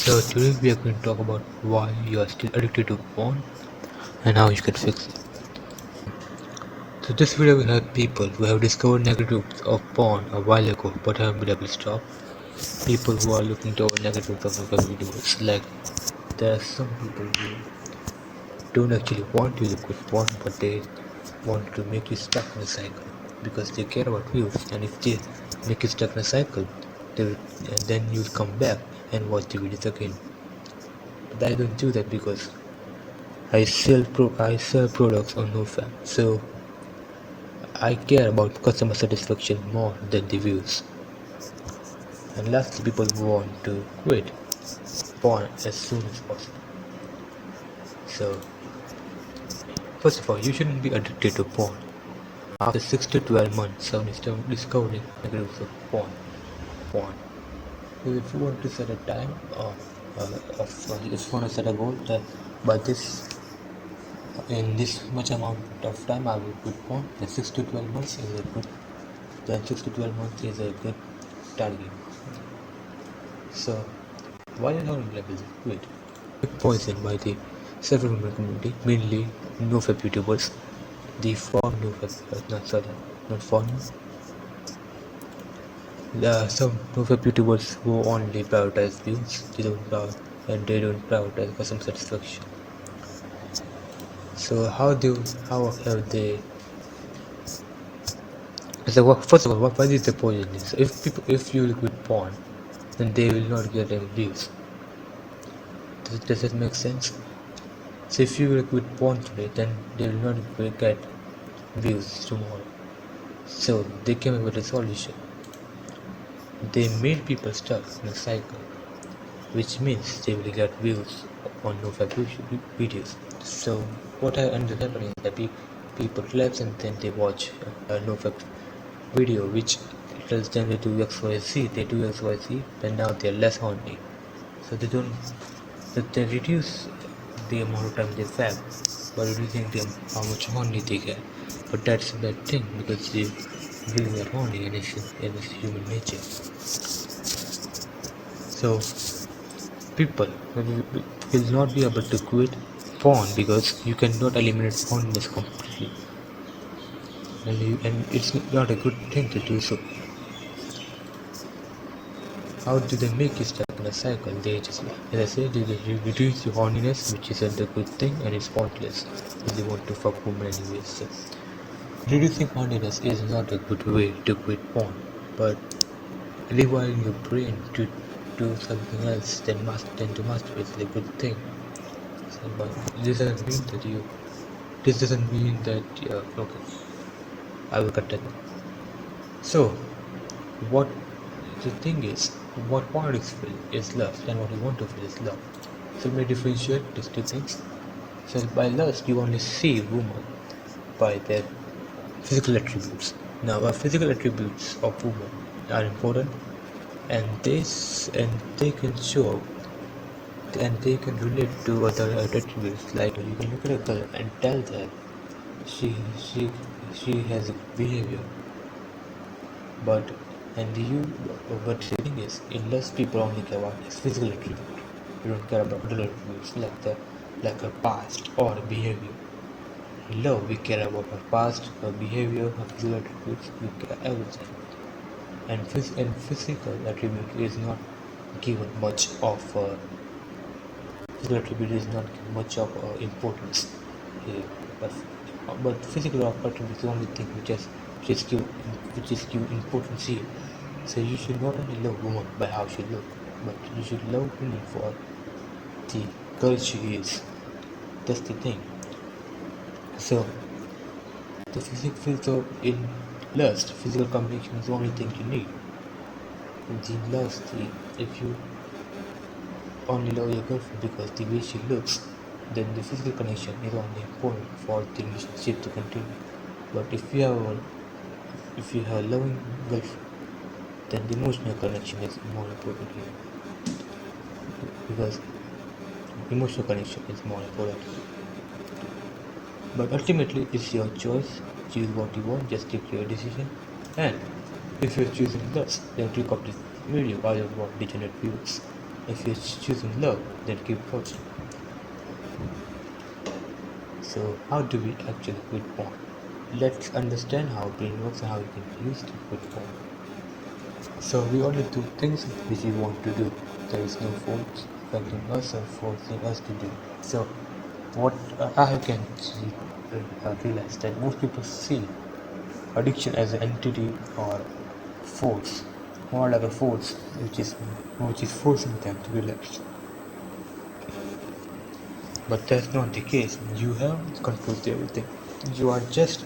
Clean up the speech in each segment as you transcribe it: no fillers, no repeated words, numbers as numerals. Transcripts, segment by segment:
So today we are going to talk about why you are still addicted to porn and how you can fix it. So this video will help people who have discovered negatives of porn a while ago but haven't been able to stop. People who are looking toward negatives of local videos. Like there are some people who don't actually want you to quit porn but they want to make you stuck in a cycle because they care about views, and if they make you stuck in a cycle they will, and then you'll come back and watch the videos again. But I don't do that because I sell products on NoFap, so I care about customer satisfaction more than the views. And lastly, people want to quit porn as soon as possible. So first of all, you shouldn't be addicted to porn. After 6 to 12 months of discovering negatives of porn. So if you want to set a time if you want to set a goal that by this in this much amount of time I will quit porn, then 6 to 12 months is a good then 6 to 12 months is a good target. So why are not levels quit? Poisoned by the self-improvement community, mainly NoFap YouTubers. The foreign NoFap, not foreign. Some NoFap YouTubers who only prioritize views, and they don't prioritize customer satisfaction. So how have they? So first of all, why is the poisonous? If you look with porn, then they will not get any views. Does that make sense? So if you look with porn today, then they will not get views tomorrow. So they came up with a solution. They made people stuck in a cycle, which means they will get views on no videos. So what I ended up happening is that people relax and then they watch a no video which tells them to do XYZ, they do XYZ, and now they're less horny. So they reduce the amount of time they fab by reducing how much horny they get. But that's a bad thing because they really get horny and it's human nature. So people will not be able to quit porn because you cannot eliminate horniness completely, and it's not a good thing to do so. How do they make you stuck in a cycle? They just, as I said, they reduce your horniness, which isn't a good thing and it's pointless if they want to fuck women anyways. So reducing horniness is not a good way to quit porn, but rewiring your brain to do something else than to masturbate is a good thing. So, but this doesn't mean that okay, I will cut that. So what the thing is, what porn is lust and what you want to feel is love. So we may differentiate these two things. So by lust you only see women by their physical attributes. Now our physical attributes of women are important, and they can show and they can relate to other attributes. Like you can look at a girl and tell that she she has a behavior, but but the thing is, in lust people only care about his physical attribute. You don't care about other attributes like her past or behavior. In love we care about her past, her behavior, her physical attributes, we care everything. And physical attribute is not given much of physical attribute is not given much of importance here. But physical attribute is the only thing which is given importance here. So you should not only love woman by how she looks, but you should love woman for the girl she is. That's the thing. So the physical in lust, physical combination is the only thing you need. In lust, if you only love your girlfriend because the way she looks, then the physical connection is only important for the relationship to continue. But if you have a loving girlfriend, then the emotional connection is more important here, because emotional connection is more important. But ultimately it's your choice. Choose what you want, just take your decision. And if you're choosing this, then click off this video. I don't want degenerate views. If you're choosing love, then keep watching. So, how do we actually quit porn? Let's understand how brain works and how we can use to quit porn. So, we only do things which we want to do. There is no force affecting us or forcing us to do. So, what I can realize that most people see addiction as an entity or force, more like a force which is forcing them to relax. But that's not the case. You have control to everything. You are just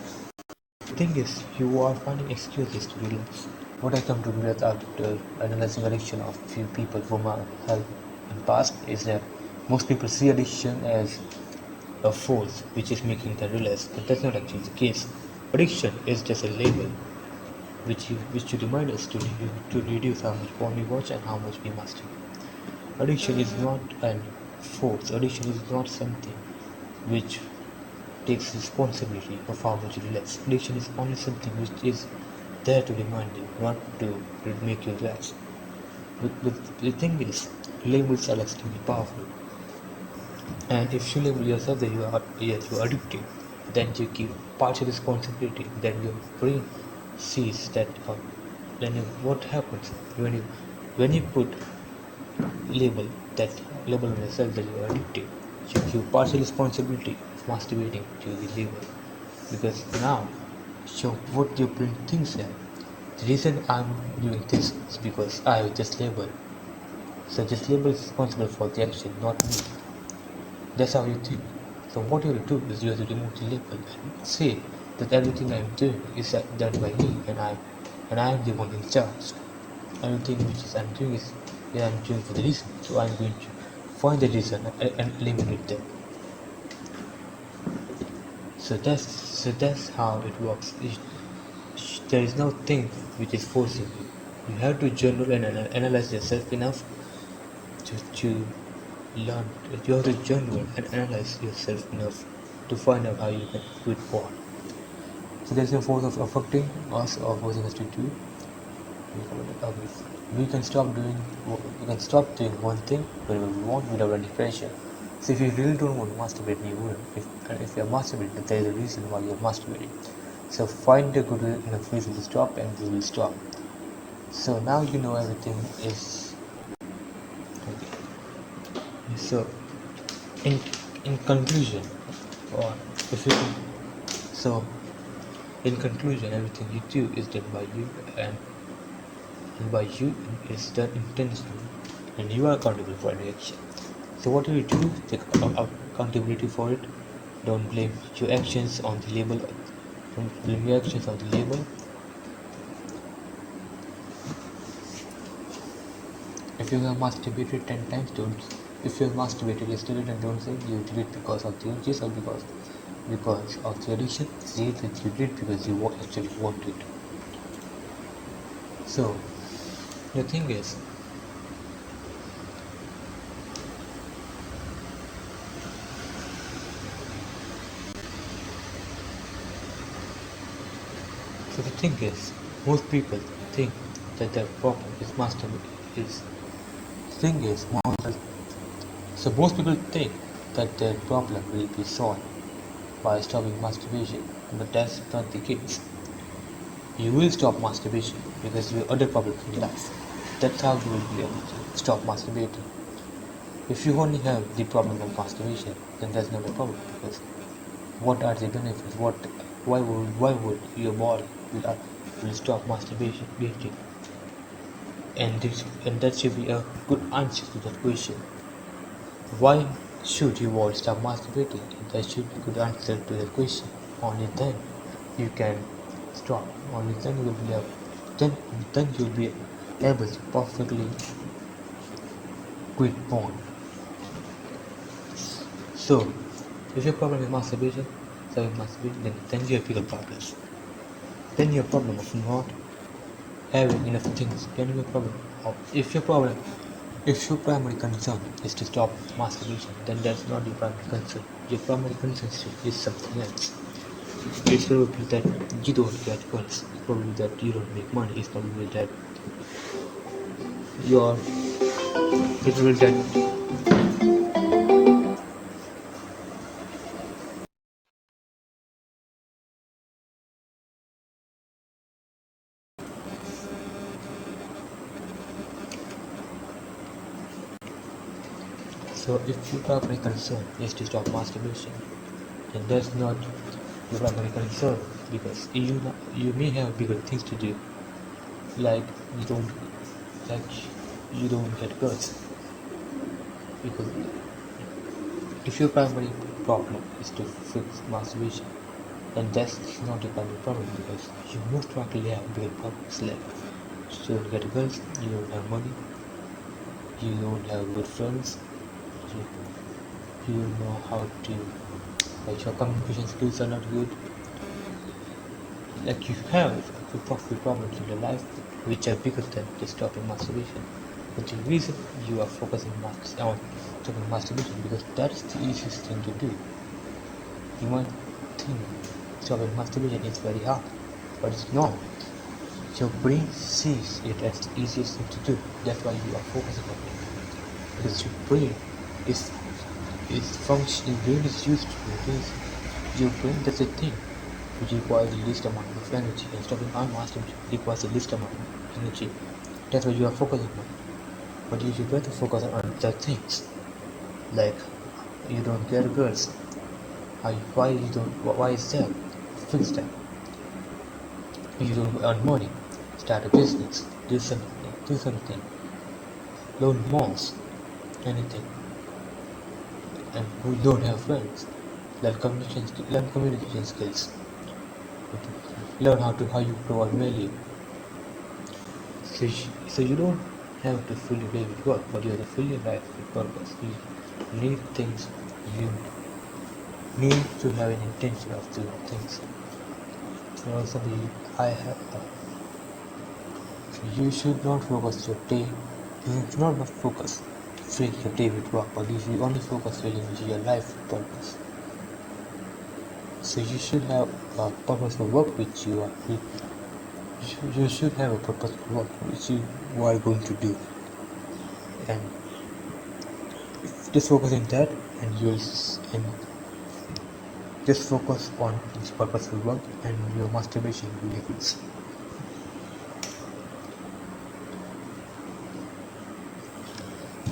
the thing is you are finding excuses to relax. What I come to realize after analyzing addiction of few people whom I have in past is that most people see addiction as a force which is making them relax, but that's not actually the case. Addiction is just a label which should remind us to reduce how much porn we watch and how much we masturbate. Addiction is not an force. Addiction is not something which takes responsibility of how much you relax. Addiction is only something which is there to remind you, not to make you relax. But the thing is, labels are extremely powerful. And if you label yourself that you are addicted, then you give partial responsibility. Then your brain sees that. Then what happens when you put label that label on yourself that you are addicted? You give partial responsibility of masturbating to the label because now, so what your brain thinks that the reason I'm doing this is because I have this label. So this label is responsible for the action, not me. That's how you think. So what you have to do is you have to remove the label and say that everything I'm doing is done by me and I am the one in charge. Everything which is I'm doing is I'm doing for the reason. So I'm going to find the reason and eliminate them. So that's how it works. There is no thing which is forcing you. You have to journal and analyze yourself enough to learn. You have to journal and analyze yourself enough to find out how you can quit porn. So there's no force of affecting us or forcing us to do. We can stop doing. We can stop doing one thing whenever we want without any pressure. So if you really don't want to masturbate, you wouldn't. If you're masturbating, there is a reason why you're masturbating. So find a good enough reason to stop, and you will stop. So now you know everything is okay. So in in conclusion, or if you so in conclusion, everything you do is done by you, and by you is done intentionally, and you are accountable for any action. So what you do, take accountability for it. Don't blame your actions on the label. Don't blame your actions on the label. If you have masturbated 10 times, don't. If you have masturbated yesterday, then don't say you did it because of the urges or because of the addiction. Say that you did it because you actually wanted. So the thing is, most people think that their problem is masturbation. Is thing is, most people think that their problem will be solved by stopping masturbation, but that's not the case. You will stop masturbation because you have other problems in life. That's how you will be able to stop masturbating. If you only have the problem of masturbation, then there's not a problem because what are the benefits? Why would your body will stop masturbation? And that should be a good answer to that question. Why should your body stop masturbating? That should be a good answer to that question. Only then you can stop. Only then you will be able, then you'll be able to perfectly quit porn. So, if your problem is masturbation, then you have bigger problems. Then your problem of not having enough things. Then your problem of if your primary concern is to stop masturbation, then that's not your primary concern. Your primary concern is something else. It's probably that you don't get girls. It's probably that you don't make money. It's probably that you're It will get. So if your primary concern is to stop masturbation, then that's not your primary concern, because you may have bigger things to do, like you don't like you don't get girls. Because if your primary problem is to fix masturbation, then that's not your primary problem, because you most likely have bigger problems, like you don't get girls, you don't have money, you don't have good friends, you, you don't know how to, like your communication skills are not good, like you have few problems in your life which are bigger than just stopping masturbation. But the reason you are focusing on stopping masturbation, because that's the easiest thing to do. You might think stopping masturbation is very hard, but it's not. Your brain sees it as the easiest thing to do. That's why you are focusing on it. Because your brain is functioning, brain is used to it. Your brain does a thing which requires the least amount of energy, and stopping masturbation requires the least amount of energy. That's what you are focusing on. But you should better focus on other things, like you don't get girls. Why you don't? Why is that? Fix that. You don't earn money. Start a business. Do something. Do something. Learn more. Anything. And who don't have friends. Learn communication skills. Learn how you provide value. So you don't have to fully live with work, but you have to fully live with purpose. You need things. You need to have an intention of doing things. For example, I have. You should not focus your day. You should not focus fill your day with work, but you should only focus filling your life with purpose. So you should have a purposeful work which you are. You should have a purposeful work which you are going to do, and just focus on that, and and just focus on this purposeful work, and your masturbation will decrease.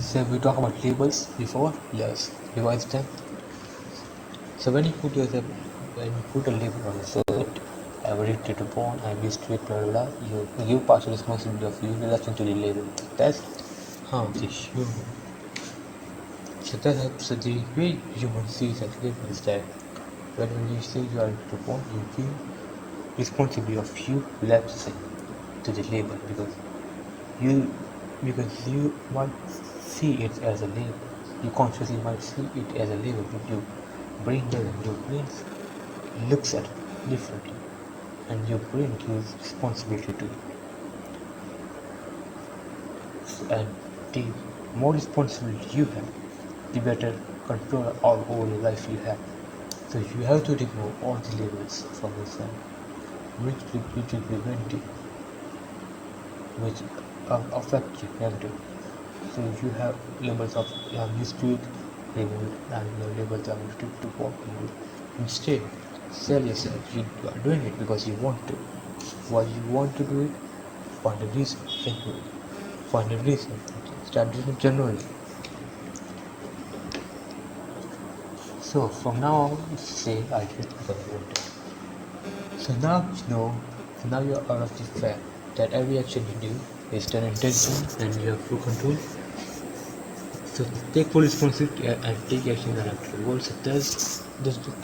So we talk about labels before. Let's revise them. So when you put a label on a shirt, I'm addicted to porn, I'm used to it, blah blah blah, you give partial responsibility of your reaction to the label. That's harms the human. So that helps. So the way human sees that label is that when you say you are addicted to porn, you feel responsibility of you lapsing to the label, you you might see it as a label. You consciously might see it as a label, but your brain doesn't. Your brain looks at it differently, and your brain gives responsibility to it. And the more responsibility you have, the better control over your life you have. So you have to remove all the labels from yourself, which will prevent you, which affect you negatively. So you have labels of I'm used to it, remove it, and your labels are restricted to what you do. Instead, sell yourself. You are doing it because you want to. Why you want to do it? Find a reason. Find a reason. Start doing it generally. So from now on, say I do it because I want to. So now you know. So now you are out of the fact that every action you do is done intentionally and you have full control. So take full responsibility and take actions aligned to your goals. This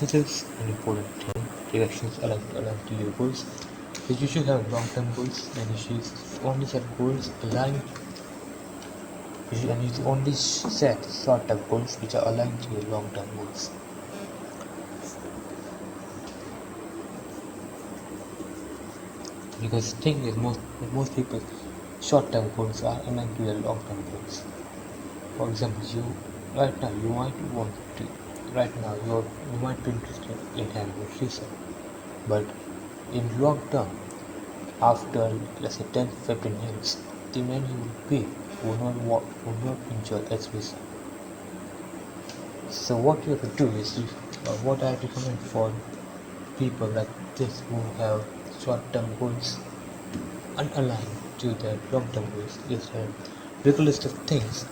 is an important thing. Take actions aligned to your goals. So you should have long-term goals, and you should only set goals aligned. And you should only set short-term goals which are aligned to your long-term goals. Because the thing is, most people short-term goals are aligned to their long-term goals. For example, right now you might want to right now you might be interested in having a threesome, but in long term, after let's say 10-15 years, the man you will be will not enjoy its result. So what you have to do is, what I recommend for people like this who have short-term goals unaligned to their long-term goals is a regular list of things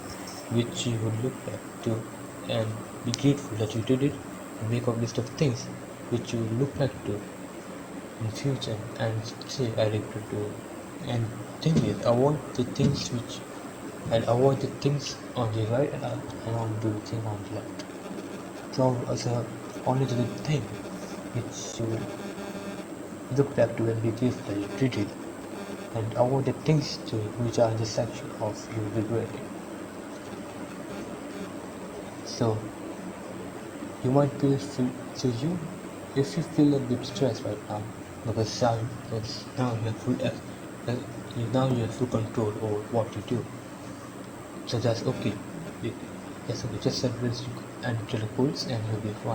which you would look back to and be grateful that you did it, and make a list of things which you look back to in future and say I regret doing. And thing is, avoid the things which and avoid the things on the right and only do the thing on the left. So only do the thing which you look back to and be grateful that you did it, and avoid the things to which are in the section of you regretting. So you might so you if you feel a bit stressed right now because now you have uh, now you have full control over what you do. So that's okay. That's okay. Just set realistic and goals and you'll be fine.